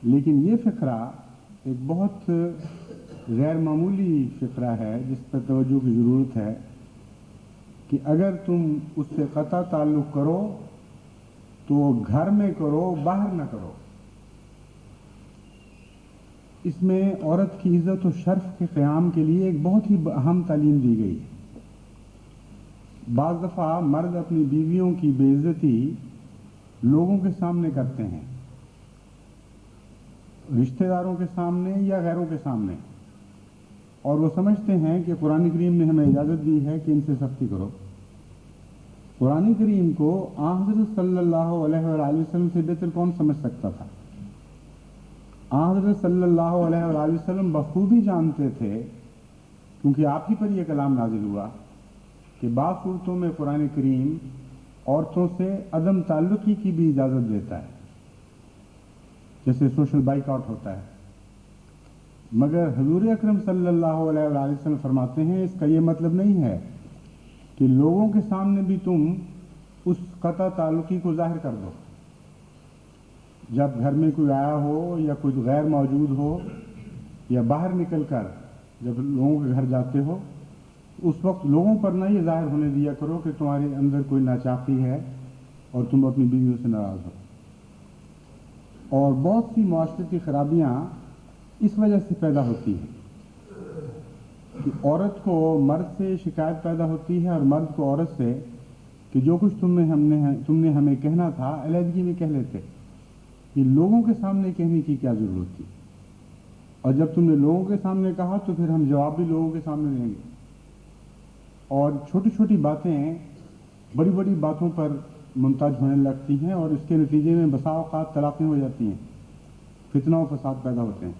لیکن یہ فقرہ ایک بہت غیر معمولی فقرہ ہے جس پر توجہ کی ضرورت ہے کہ اگر تم اس سے قطع تعلق کرو تو گھر میں کرو، باہر نہ کرو۔ اس میں عورت کی عزت و شرف کے قیام کے لیے ایک بہت ہی اہم تعلیم دی گئی ہے۔ بعض دفعہ مرد اپنی بیویوں کی بے عزتی لوگوں کے سامنے کرتے ہیں، رشتہ داروں کے سامنے یا غیروں کے سامنے، اور وہ سمجھتے ہیں کہ قرآن کریم نے ہمیں اجازت دی ہے کہ ان سے سختی کرو۔ قرآن کریم کو حضرت صلی اللہ علیہ وآلہ وسلم سے بہتر کون سمجھ سکتا تھا؟ حضرت صلی اللہ علیہ وآلہ وسلم بخوبی جانتے تھے، کیونکہ آپ ہی پر یہ کلام نازل ہوا کہ بعض صورتوں میں قرآن کریم عورتوں سے عدم تعلقی کی بھی اجازت دیتا ہے، جیسے سوشل بائک آؤٹ ہوتا ہے، مگر حضور اکرم صلی اللہ علیہ وآلہ وسلم فرماتے ہیں اس کا یہ مطلب نہیں ہے کہ لوگوں کے سامنے بھی تم اس قطع تعلقی کو ظاہر کر دو۔ جب گھر میں کوئی آیا ہو یا کوئی غیر موجود ہو یا باہر نکل کر جب لوگوں کے گھر جاتے ہو، اس وقت لوگوں پر نہ یہ ظاہر ہونے دیا کرو کہ تمہارے اندر کوئی ناچاقی ہے اور تم اپنی بیویوں سے ناراض ہو۔ اور بہت سی معاشرتی خرابیاں اس وجہ سے پیدا ہوتی ہیں کہ عورت کو مرد سے شکایت پیدا ہوتی ہے اور مرد کو عورت سے کہ جو کچھ تم نے ہمیں کہنا تھا علیحدگی میں کہہ لیتے، یہ لوگوں کے سامنے کہنے کی کیا ضرورت تھی؟ اور جب تم نے لوگوں کے سامنے کہا تو پھر ہم جواب بھی لوگوں کے سامنے دیں گے۔ اور چھوٹی چھوٹی باتیں بڑی بڑی باتوں پر ممتاز ہونے لگتی ہیں، اور اس کے نتیجے میں بسا اوقات طلاقیں ہو جاتی ہیں، فتنہ و فساد پیدا ہوتے ہیں۔